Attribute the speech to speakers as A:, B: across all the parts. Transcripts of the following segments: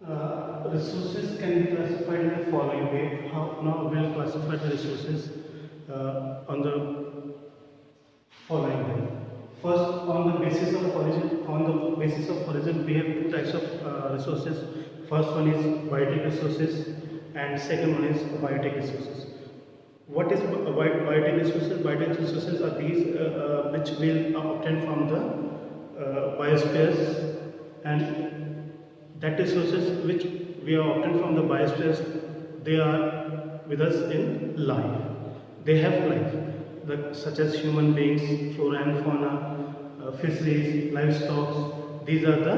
A: Resources can be classified in the following way. How now we'll classify the resources on the following way. First, on the basis of origin, we have two types of resources. First one is biotic resources, and second one is biotic resources. What is biotic resources? Biotic resources are these which will obtain from the biospheres, and that resources which we are obtained from the biospheres, they are with us in life. They have life, such as human beings, flora and fauna, fisheries, livestock. These are the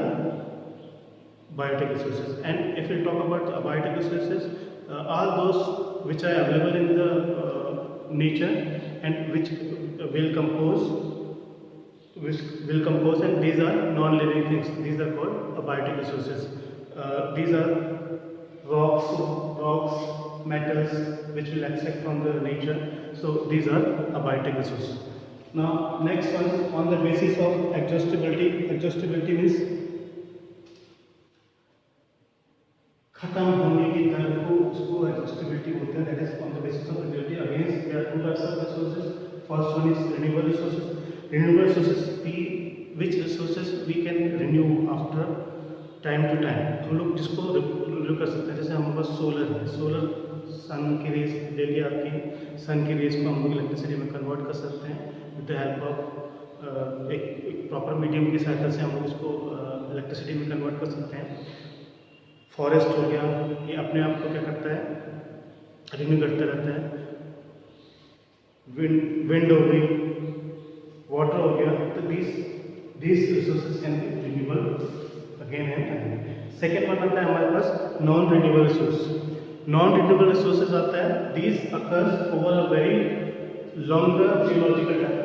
A: biotic resources. And if we talk about biotic resources, all those which are available in the nature and which will compose, and these are non-living things. These are called biotic resources. These are rocks, metals which will extract from the nature. So these are biotic resources. Now next one, on the basis of exhaustibility. Exhaustibility means खत्म होने की दर को, उसको exhaustibility बोलते हैं. That is on the basis of exhaustibility. Again, there are two types of resources. First one is renewable resources. Renewable resources, which resources we can renew after time to time. हम लोग जिसको renew कर सकते हैं, जैसे हमारे पास solar है. Solar सन की रेस डेली आपकी सन की रेस को हम लोग इलेक्ट्रिसिटी में कन्वर्ट कर सकते हैं विद द हेल्प ऑफ एक प्रॉपर मीडियम की सहायता से हम लोग उसको इलेक्ट्रिसिटी में कन्वर्ट कर सकते हैं. फॉरेस्ट हो गया, ये अपने आप को क्या करता है, रिन्यू करते रहता है. विंड हो गई, वाटर हो गया. तो these resources can be renewable again and again. Second one आता है हमारे पास non renewable resource. Non renewable resources आता है, these occurs over a very longer geological time.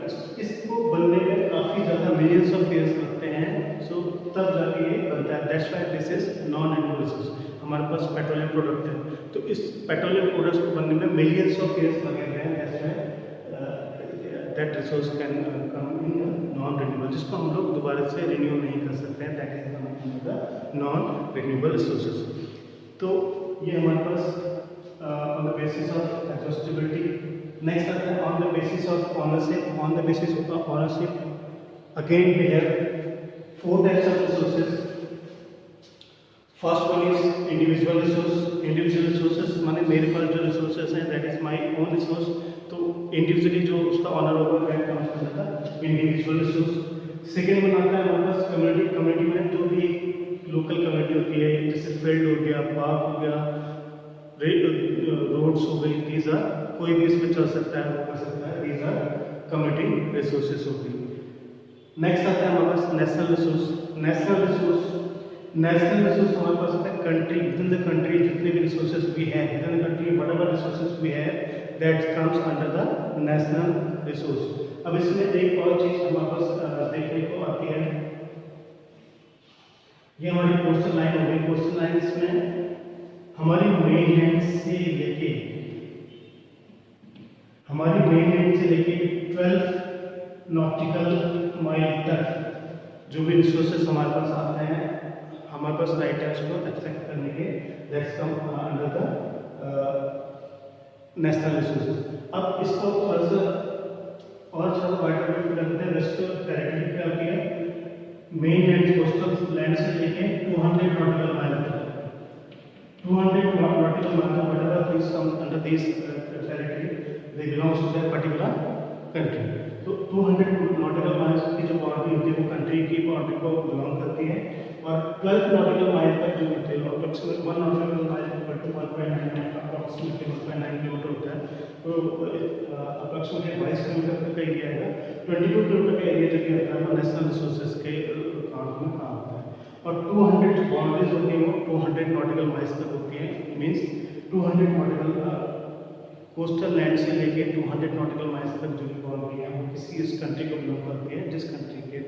A: इसको बनने में काफ़ी ज़्यादा मिलियंस ऑफ ईयर्स लगते हैं. सो तब जाके ये बनता है. That's why this is non renewable resource. हमारे पास पेट्रोलियम प्रोडक्ट है, तो इस पेट्रोलियम प्रोडक्ट्स को बनने में मिलियंस ऑफ ईयर्स लगे हुए हैं. That's why that resource can come in non renewable, जिसको हम लोग दोबारा से रिन्यू नहीं कर सकते हैं. That is non renewable resources. तो ये हमारे पास on the basis of exhaustibility. Next आता है on the basis of ownership. On the basis of ownership again we have four types of resources. First one is individual resource. Individual resources माने मेरे पास जो रिसोर्सेज हैं, that is my own resource. तो individually जो उसका owner होगा that comes under the individual resource. Second one आता है हमारे पास कम्युनिटी. कम्युनिटी में जो भी लोकल कम्युनिटी होती है, जैसे फील्ड हो गया, पार्क हो गया, रोड्स हो गई, दीज आर, कोई भी इसमें चल सकता है, वो कर सकता है. दीज आर कम्युनिटी रिसोर्सेज हो गई. नेक्स्ट आता है हमारे पास नेशनल रिसोर्स. नेशनल रिसोर्स हमारे पास आता है country. Within the country जितने भी resources we have, within the country whatever resources we have, that comes under the national resource. अब इसमें एक और चीज हमारे पास देखने को आती है. ये हमारी कोस्टल लाइन हो गई. कोस्टल लाइन में हमारी मेन लैंड से लेके 12 नॉटिकल माइल तक जो भी रिसोर्सेज हमारे पास आते हैं, हमारे पास राइट है उसको एक्सपेक्ट करने के. That's come under the national resources. अब इसको और थोड़ा वाइडर व्यू करते हैं. वेस्टर्न टेरिटरी पे आती है मेन लैंड, कोस्टल लैंड से लेके 200 नॉटिकल माइल तक. 200 नॉटिकल माइल तक whatever things come under this territory, they belongs to that particular country. तो 200 नॉटिकल माइल्स की जो बाउंड्री होती है वो कंट्री की बाउंड्री को बिलोंग करती है. और 12 नॉटिकल माइल तक जो होते हैं, approximate 1 nautical mile equal to 1.9 approximately 1.9 kilometre होता है. तो अप्रोक्सीमेटली 22 किलोमीटर तक का एरिया है. 22 किलोमीटर का एरिया जो कि होता है वो नेशनल रिसोर्सेज के काउंट में काम होता है. और 200 जो बाउंड्रीज होती हैं वो 200 नॉटिकल माइल्स तक होती हैं. मीन्स 200 नॉटिकल कोस्टल लैंड से लेके 200 नॉटिकल माइल्स तक जो भी बाउंड्री है वो किसी इस कंट्री को बिलोंग करती है जिस कंट्री के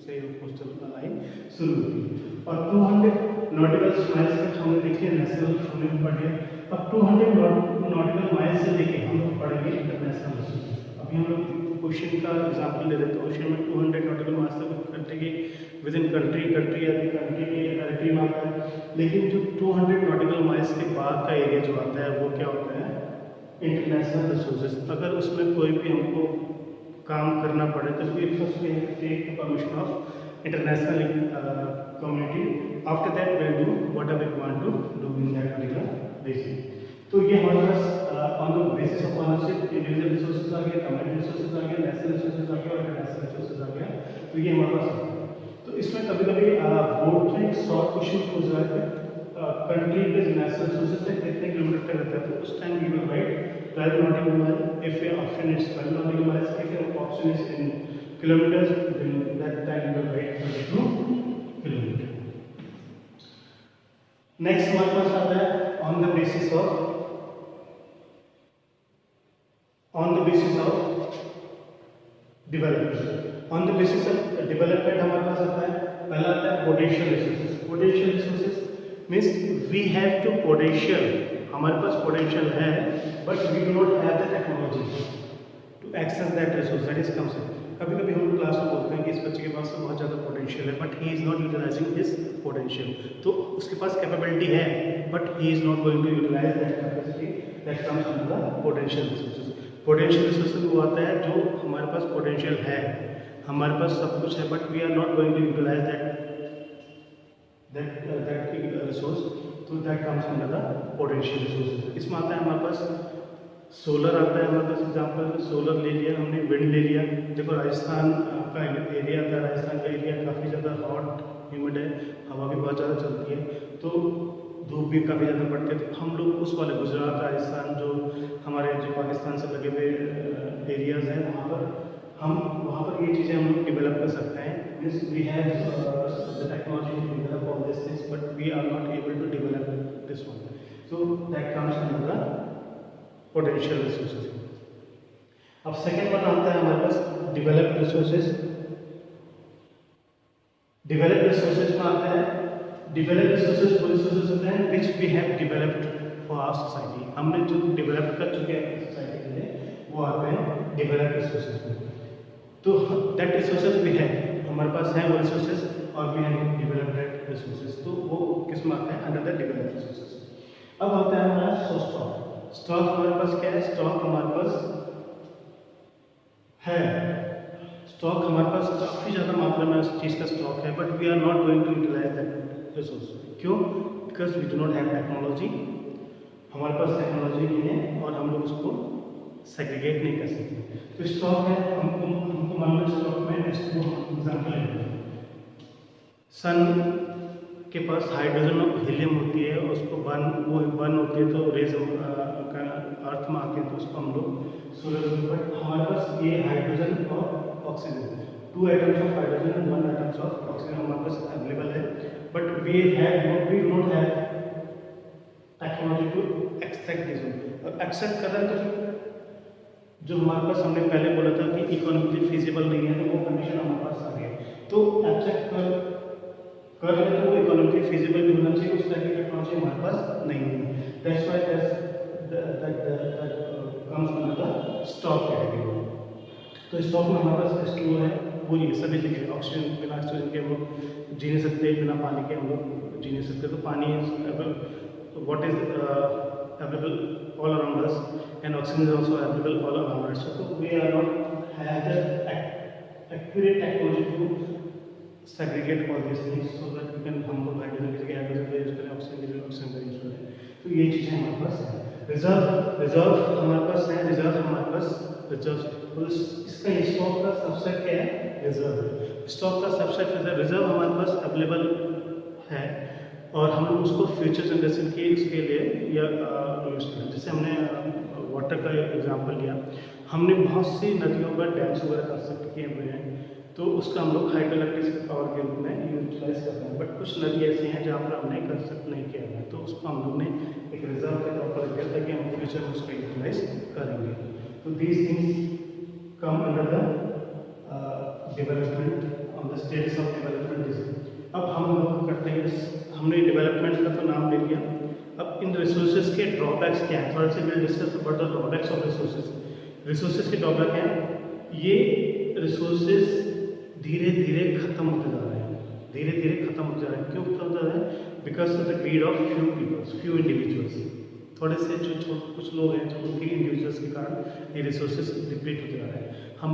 A: से कोस्टल लाइन शुरू होती है. और 200 नॉटिकल माइल्स तक हमने देखिए नेशनल हमने पढ़े. अब 200 नॉटिकल माइल्स से लेके हम लोग पढ़ेंगे इंटरनेशनल. अभी हम लोग ओशन का एग्जांपल ले लेते हैं। ओशन में 200 नॉटिकल माइल्स तक कंट्री के विद इन कंट्री या कंट्री के टेरिटरी में आता है। लेकिन जो 200 नॉटिकल माइल्स के बाद का एरिया जो आता है वो क्या होता है, इंटरनेशनल रिसोर्सेज। अगर उसमें कोई भी हमको काम करना पड़े तो we first we take permission of international community, after that we do whatever we want to do in that particular basis. तो ये हमारे पास on the basis of ownership individual resources आ गया, कम्युनिटी रिसोर्सेज आ गया, नेशनल रिसोर्सेज आ गया और इंटरनेशनल रिसोर्सेज आ गया। तो ये हमारे पास है। तो इसमें कभी कभी बोर्ड में शॉर्ट क्वेश्चन पूछ रहा है कंट्री के नेशनल रिसोर्सेज से कितने किलोमीटर तक रहता है, तो उस time we will write 12 nautical miles if your option is 12 nautical miles, if your option is in kilometers then that time you will write 22 kilometer. Next हमारे पास आता है on the basis of development. On the basis of development हमारे पास आता है, पहला आता है potential resources. Potential resources means we have to potential, हमारे पास potential है but we do not have the technology to access that resource, that is concept. कभी कभी हम क्लास में बोलते हैं कि इस बच्चे के पास तो बहुत ज़्यादा पोटेंशियल है but he is not utilising his potential. तो उसके पास कैपेबिलिटी है but he is not going to utilise that capacity that comes under the potential resources. Potential resources वो आता है जो हमारे पास पोटेंशियल है, हमारे पास सब कुछ है but we are not going to utilise that resource, तो that comes under the potential resources. इसमें आता है हमारे पास सोलर आता है, हमारे पास एग्जाम्पल सोलर ले लिया हमने, विंड ले लिया। देखो राजस्थान का एरिया था, राजस्थान का एरिया काफ़ी ज़्यादा हॉट ह्यूमिड है, हवा भी बहुत ज़्यादा चलती है तो धूप भी काफ़ी ज़्यादा पड़ती है। तो हम लोग उस वाले गुजरात राजस्थान जो हमारे जो पाकिस्तान से लगे हुए एरियाज़ हैं वहाँ पर ये चीज़ें हम लोग डेवलप कर सकते हैं। Means we have the technology to develop all this things but we are not able to develop this one, so that comes under the potential resources. अब सेकेंड वन आता है हमारे पास डेवलप्ड रिसोर्सेज। डेवलप्ड रिसोर्सेज में आता है, developed resources वो resources होते हैं which we have developed for our society. हमने जो डेवलप कर चुके हैं सोसाइटी के लिए वो आते हैं डेवलप्ड रिसोर्सेज में। तो दैट रिसोर्सेज भी है, हमारे पास है वो रिसोर्सेज और वी हैव डेवलप्ड रिसोर्सेज, तो वो किस में आता है अंडर द डेवलप्ड रिसोर्सेज। अब आता है हमारा स्टॉक। स्टॉक हमारे पास क्या है, स्टॉक हमारे पास है, स्टॉक हमारे पास काफ़ी ज़्यादा मात्रा में उस चीज़ का स्टॉक है but we are not going to utilise that resource. क्यों? Because we do not have technology, हमारे पास टेक्नोलॉजी नहीं है और हम लोग उसको सेग्रीगेट नहीं कर सकते। तो स्टॉक है, हमको मान लो स्टॉक में एग्जाम्पल है, सन के पास हाइड्रोजन और हीलियम होती है, उसको बर्न होती है तो रेज अर्थ में आती है तो उसको हम लोग सोलर, बट हमारे पास ये हाइड्रोजन और oxygen, 2 atoms of hydrogen and 1 atoms of oxygen हमारे पास अवेलेबल है but we don't have technology to extract this. और एक्सट्रैक्ट कर रहे हैं तो जो हमारे पास हमने पहले बोला था कि इकोनॉमिकली फिजिबल नहीं है तो वो कंडीशन हमारे पास आ गई। तो एक्सट्रैक्ट कर रहे तो वो इकोनॉमिकली फिजिबल भी होना चाहिए, उस तरह की टेक्नोलॉजी हमारे पास नहीं है। That's why that comes under the stock category। तो स्टॉक में हमारे पास H2O है, वो ये सभी जगह ऑक्सीजन, बिना ऑक्सीजन के हम लोग जी नहीं सकते, बिना पानी के हम लोग जी नहीं सकते। तो पानी what is available all around us and oxygen is also available all around us, so we are not have the accurate technology to segregate all these things so that we can हम लोग hydrogen की जगह hydrogen का use करें, oxygen की जगह oxygen का use करें। तो ये चीज़ें हमारे पास है। रिजर्व हमारे पास है, रिजर्व हमारे पास रिजर्व, तो इसका स्टॉक का सबसेट क्या है, रिजर्व। स्टॉक का सबसेट रिजर्व हमारे पास अवेलेबल है और हम लोग उसको फ्यूचर जनरेशन के इसके लिए या यूज करें। जैसे हमने वाटर का एग्जांपल लिया, हमने बहुत सी नदियों पर डैम्स वगैरह कंस्ट्रक्ट किए हुए हैं तो उसका हम लोग हाइड्रो इलेक्ट्रिक पावर के रूप में यूटिलाइज करते हैं। बट कुछ नदी ऐसी हैं जहाँ पर हमने कंस्ट्रक्ट नहीं किया है तो उसको हम लोग ने एक रिजर्व के तौर पर रखा ताकि हम फ्यूचर में उसको यूटिलाइज करेंगे। तो these things come under the development on the status of development. अब हम लोग करते हैं, हमने डेवलपमेंट का तो नाम ले लिया, अब इन रिसोर्सेज के ड्रॉबैक्स क्या हैं, थोड़ा सा will discuss about the drawbacks of resources. Resources के ड्रॉबैक हैं, ये रिसोर्सेज धीरे धीरे खत्म होते जा रहे हैं, धीरे धीरे खत्म होते जा रहे हैं। क्यों खत्म होते जा रहे हैं? Because of the greed of few peoples, few individuals. थोड़े से जो कुछ लोग हैं, जो उनके इंडिविजुअल्स के कारण ये रिसोर्सेज डिप्लीट होते जा रहे हैं। हम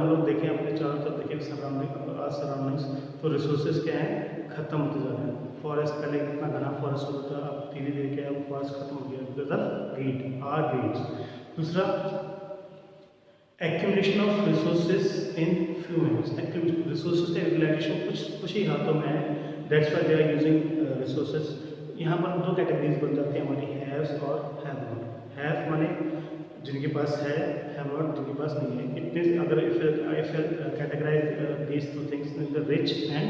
A: लोग देखें अपने चारों तरफ, देखें सराउंडिंग्स, तो रिसोर्सेज क्या है, खत्म होते जा रहे हैं। फॉरेस्ट पहले कितना घना फॉरेस्ट होता था, अब धीरे धीरे क्या है, फॉरेस्ट खत्म हो गया because of greed, or greeds. दूसरा, accumulation of resources in few hands. Resources का यूटिलाइजेशन कुछ ही हाथों में है, that's why they are using resources. यहाँ पर दो कैटेगरीज बन जाती हैं हमारी, हैव्स और हैव नॉट। हैव माने जिनके पास है, हैव नॉट जिनके पास नहीं है। इट मीन्स अगर if categorise these two things in the rich and,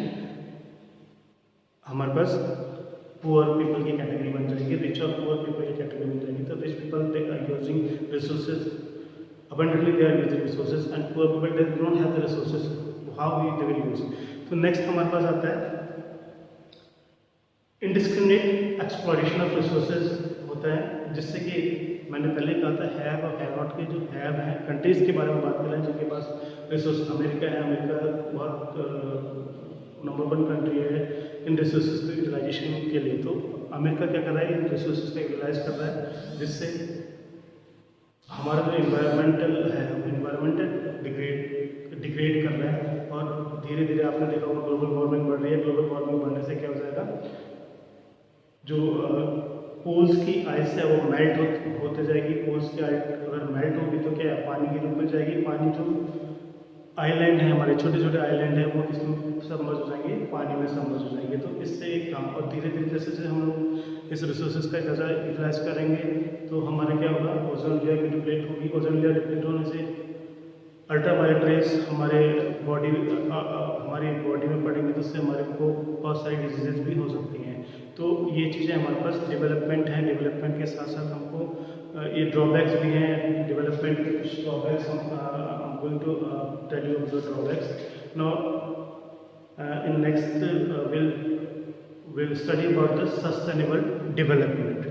A: हमारे पास पुअर पीपल की कैटेगरी बन जाएगी, रिच और पुअर पीपल की कैटेगरी बन जाएगी। तो rich people they are using resources abundantly, they are using resources, and poor people they do not have the resources, how they will use। तो next हमारे पास आता है इंडिस्क्रिमिनेट एक्सप्लॉयटेशन ऑफ रिसोर्सेज होता है, जिससे कि मैंने पहले कहा था हैव और हैव नॉट के जो हैव हैं कंट्रीज के बारे में बात कर रहे हैं जिनके पास रिसोर्स। अमेरिका है, अमेरिका बहुत नंबर 1 कंट्री है इन रिसोर्सेज के यूटिलाइजेशन के लिए। तो अमेरिका क्या कर रहा है, इन रिसोर्सेज का यूटिलाइज कर रहा है, जिससे हमारा जो इन्वायरमेंटल है, इन्वायरमेंटल डिग्रेड कर रहा है। और धीरे धीरे आपने देखा होगा ग्लोबल वार्मिंग बढ़ रही है। ग्लोबल वार्मिंग बढ़ने से क्या हो जाएगा, जो पोल्स की आइस है वो मेल्ट होते जाएगी। पोल्स की आइस अगर मेल्ट होगी तो क्या है, पानी की रूप में जाएगी। पानी जो आइलैंड है, हमारे छोटे छोटे आइलैंड है, वो इसमें सबमर्ज हो जाएंगे, पानी में सबमर्ज हो जाएंगे। तो इससे एक काम, और धीरे धीरे जैसे जैसे हम लोग इस रिसोर्सेज का ज़्यादा यूटिलाइज करेंगे तो हमारे क्या होगा, ओजोन लेयर की डिप्लीट होगी। ओजोन लेयर डिप्लीट होने से अल्ट्रावायलेट रेज हमारी बॉडी में पड़ेंगी, तो उससे हमारे को बहुत सारी डिजीजेज भी हो सकती हैं। तो ये चीज़ें हमारे पास डेवलपमेंट है। डेवलपमेंट के साथ साथ हमको ये ड्रॉबैक्स भी हैं। डेवलपमेंट के कुछ drawbacks I'm going to tell you the drawbacks. Now, in next we'll study about the sustainable development.